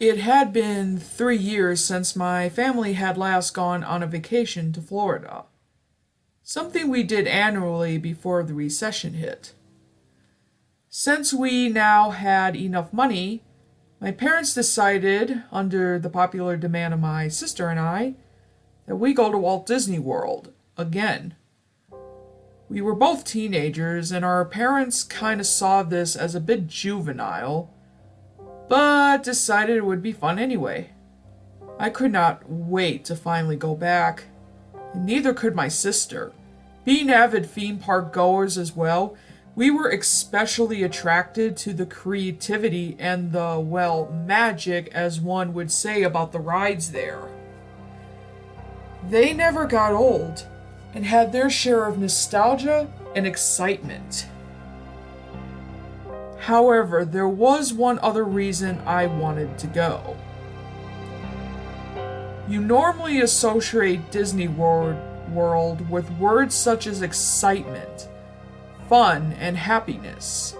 It had been 3 years since my family had last gone on a vacation to Florida, something we did annually before the recession hit. Since we now had enough money, my parents decided, under the popular demand of my sister and I, that we go to Walt Disney World again. We were both teenagers, and our parents kind of saw this as a bit juvenile, but decided it would be fun anyway. I could not wait to finally go back, and neither could my sister. Being avid theme park goers as well, we were especially attracted to the creativity and the, well, magic, as one would say, about the rides there. They never got old and had their share of nostalgia and excitement. However, there was one other reason I wanted to go. You normally associate Disney World with words such as excitement, fun, and happiness.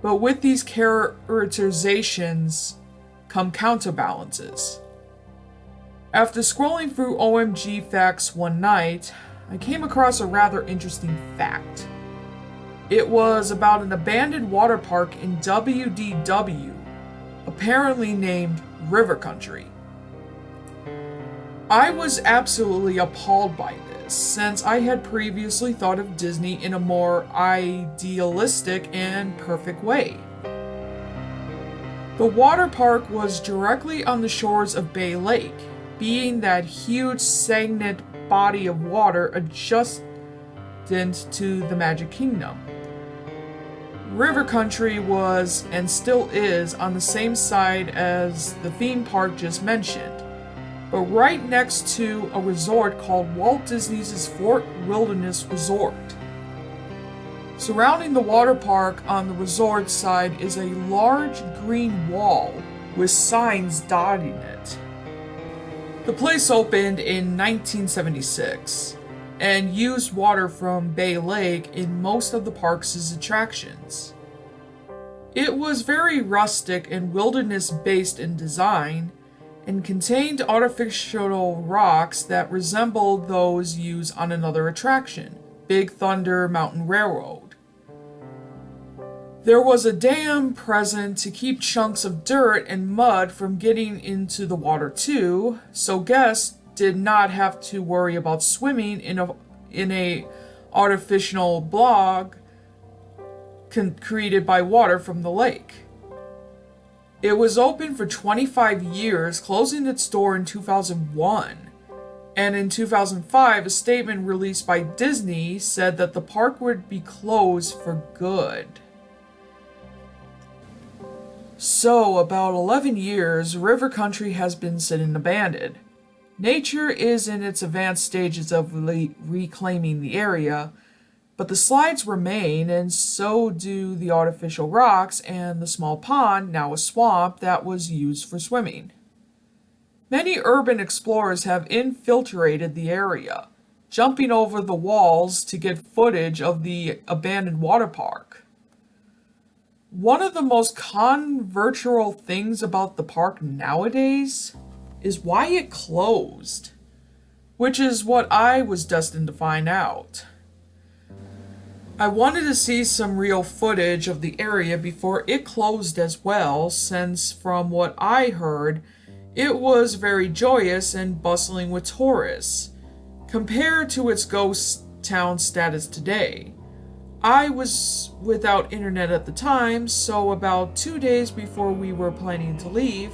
But with these characterizations come counterbalances. After scrolling through OMG Facts one night, I came across a rather interesting fact. It was about an abandoned water park in WDW, apparently named River Country. I was absolutely appalled by this, since I had previously thought of Disney in a more idealistic and perfect way. The water park was directly on the shores of Bay Lake, being that huge stagnant body of water adjacent to the Magic Kingdom. River Country was, and still is, on the same side as the theme park just mentioned, but right next to a resort called Walt Disney's Fort Wilderness Resort. Surrounding the water park on the resort side is a large green wall with signs dotting it. The place opened in 1976 and used water from Bay Lake in most of the park's attractions. It was very rustic and wilderness-based in design, and contained artificial rocks that resembled those used on another attraction, Big Thunder Mountain Railroad. There was a dam present to keep chunks of dirt and mud from getting into the water too, so guests did not have to worry about swimming in a artificial bog created by water from the lake. It was open for 25 years, closing its door in 2001. And in 2005, a statement released by Disney said that the park would be closed for good. So, about 11 years, River Country has been sitting abandoned. Nature is in its advanced stages of reclaiming the area, but the slides remain, and so do the artificial rocks and the small pond, now a swamp, that was used for swimming. Many urban explorers have infiltrated the area, jumping over the walls to get footage of the abandoned water park. One of the most controversial things about the park nowadays is why it closed, which is what I was destined to find out. I wanted to see some real footage of the area before it closed as well, since from what I heard, it was very joyous and bustling with tourists, compared to its ghost town status today. I was without internet at the time, so about 2 days before we were planning to leave,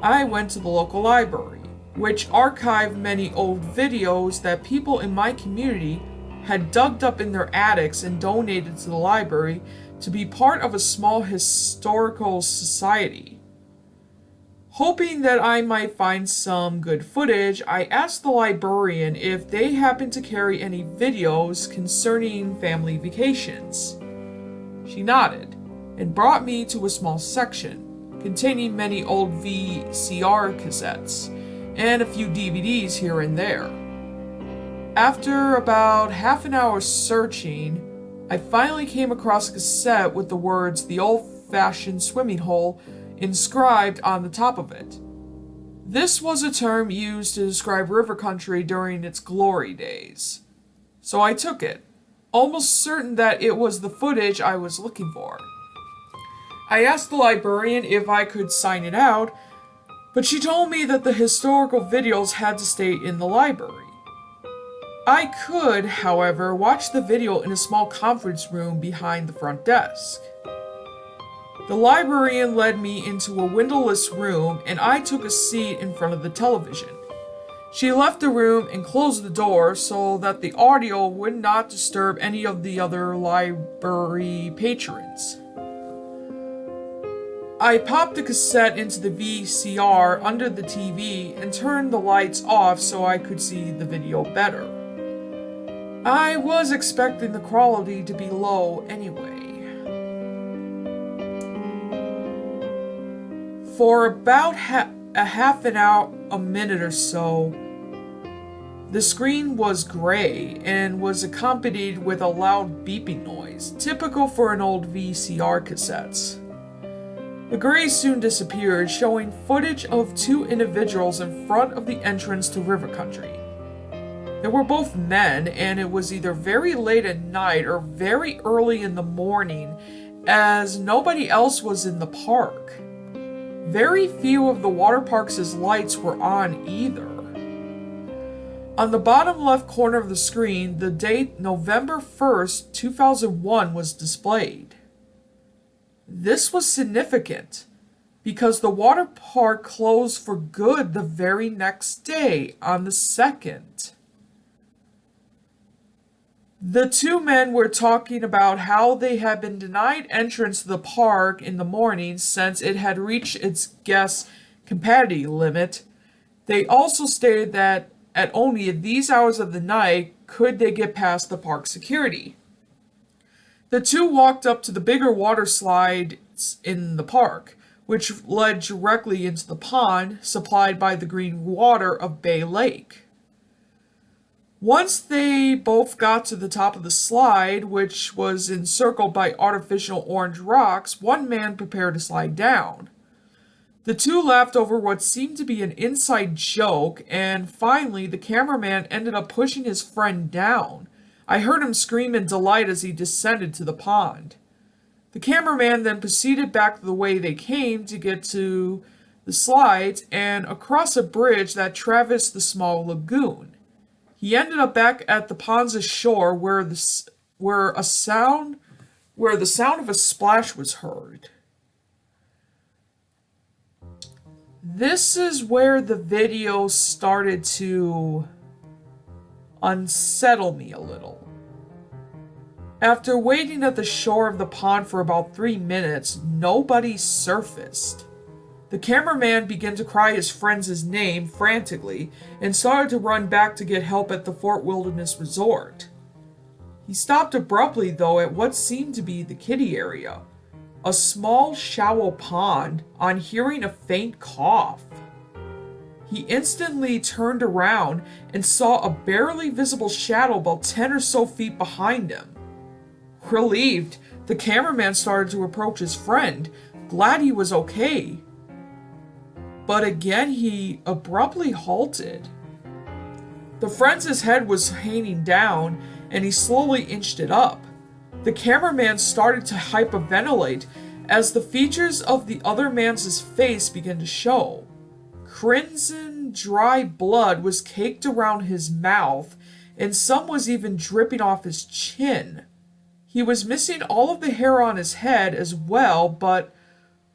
I went to the local library, which archived many old videos that people in my community had dug up in their attics and donated to the library to be part of a small historical society. Hoping that I might find some good footage, I asked the librarian if they happened to carry any videos concerning family vacations. She nodded and brought me to a small section containing many old VCR cassettes and a few DVDs here and there. After about half an hour searching, I finally came across a cassette with the words "The Old-Fashioned Swimming Hole" inscribed on the top of it. This was a term used to describe river country during its glory days. So I took it, almost certain that it was the footage I was looking for. I asked the librarian if I could sign it out, but she told me that the historical videos had to stay in the library. I could, however, watch the video in a small conference room behind the front desk. The librarian led me into a windowless room, and I took a seat in front of the television. She left the room and closed the door so that the audio would not disturb any of the other library patrons. I popped the cassette into the VCR under the TV and turned the lights off so I could see the video better. I was expecting the quality to be low anyway. For about a half an hour, a minute or so, the screen was gray and was accompanied with a loud beeping noise, typical for an old VCR cassette. The gray soon disappeared, showing footage of two individuals in front of the entrance to river country. They were both men, and it was either very late at night or very early in the morning, as nobody else was in the park. Very few of the water park's lights were on either. On the bottom left corner of the screen, the date November 1st, 2001 was displayed. This was significant because the water park closed for good the very next day, on the 2nd. The two men were talking about how they had been denied entrance to the park in the morning since it had reached its guest capacity limit. They also stated that at only these hours of the night could they get past the park security. The two walked up to the bigger water slides in the park, which led directly into the pond supplied by the green water of Bay Lake. Once they both got to the top of the slide, which was encircled by artificial orange rocks, one man prepared to slide down. The two laughed over what seemed to be an inside joke, and finally the cameraman ended up pushing his friend down. I heard him scream in delight as he descended to the pond. The cameraman then proceeded back the way they came to get to the slides and across a bridge that traversed the small lagoon. He ended up back at the pond's shore where the sound of a splash was heard. This is where the video started to unsettle me a little. After waiting at the shore of the pond for about 3 minutes, nobody surfaced. The cameraman began to cry his friend's name frantically and started to run back to get help at the Fort Wilderness Resort. He stopped abruptly, though, at what seemed to be the kiddie area, a small, shallow pond, on hearing a faint cough. He instantly turned around and saw a barely visible shadow about 10 or so feet behind him. Relieved, the cameraman started to approach his friend, glad he was okay. But again he abruptly halted. The friend's head was hanging down, and he slowly inched it up. The cameraman started to hyperventilate as the features of the other man's face began to show. Crimson, dry blood was caked around his mouth, and some was even dripping off his chin. He was missing all of the hair on his head as well, but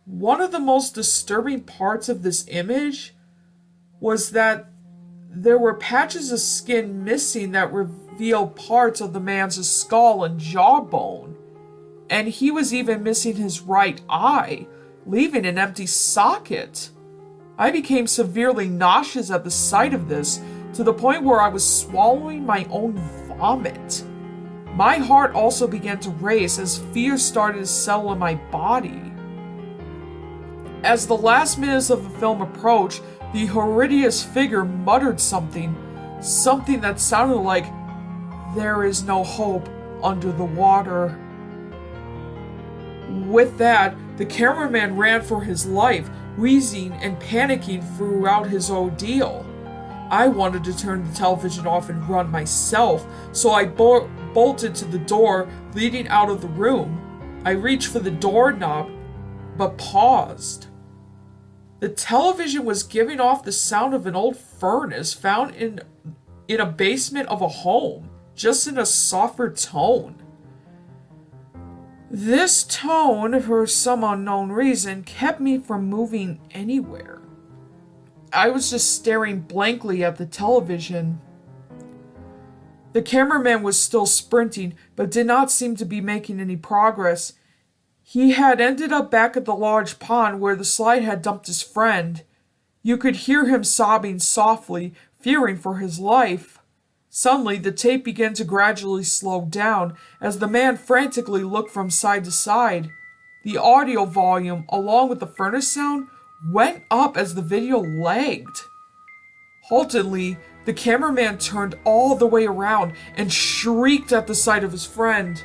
one of the most disturbing parts of this image was that there were patches of skin missing that revealed parts of the man's skull and jawbone. And he was even missing his right eye, leaving an empty socket. I became severely nauseous at the sight of this, to the point where I was swallowing my own vomit. My heart also began to race as fear started to settle in my body. As the last minutes of the film approached, the horrendous figure muttered something that sounded like, "There is no hope under the water." With that, the cameraman ran for his life, wheezing and panicking throughout his ordeal. I wanted to turn the television off and run myself, so I bolted to the door leading out of the room. I reached for the doorknob, but paused. The television was giving off the sound of an old furnace found in a basement of a home, just in a softer tone. This tone, for some unknown reason, kept me from moving anywhere. I was just staring blankly at the television. The cameraman was still sprinting, but did not seem to be making any progress. He had ended up back at the large pond where the slide had dumped his friend. You could hear him sobbing softly, fearing for his life. Suddenly, the tape began to gradually slow down as the man frantically looked from side to side. The audio volume, along with the furnace sound, went up as the video lagged. Haltingly, the cameraman turned all the way around and shrieked at the sight of his friend.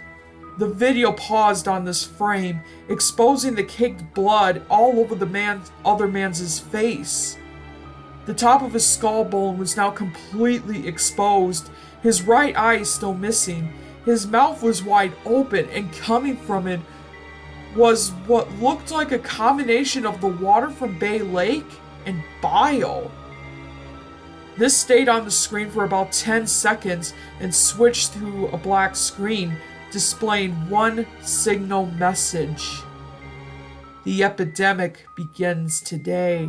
The video paused on this frame, exposing the caked blood all over the other man's face. The top of his skull bone was now completely exposed, his right eye still missing. His mouth was wide open, and coming from it was what looked like a combination of the water from Bay Lake and bile. This stayed on the screen for about 10 seconds and switched to a black screen, displaying one signal message. The epidemic begins today.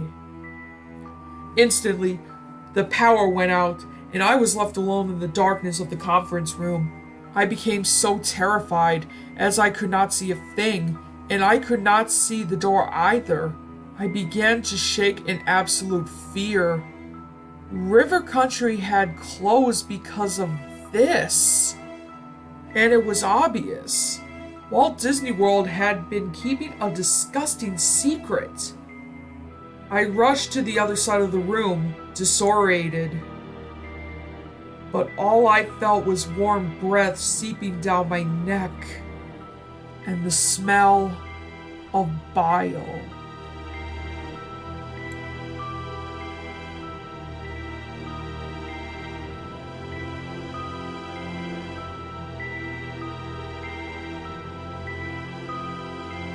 Instantly, the power went out, and I was left alone in the darkness of the conference room. I became so terrified, as I could not see a thing, and I could not see the door either. I began to shake in absolute fear. River Country had closed because of this. And it was obvious. Walt Disney World had been keeping a disgusting secret. I rushed to the other side of the room, disoriented. But all I felt was warm breath seeping down my neck and the smell of bile.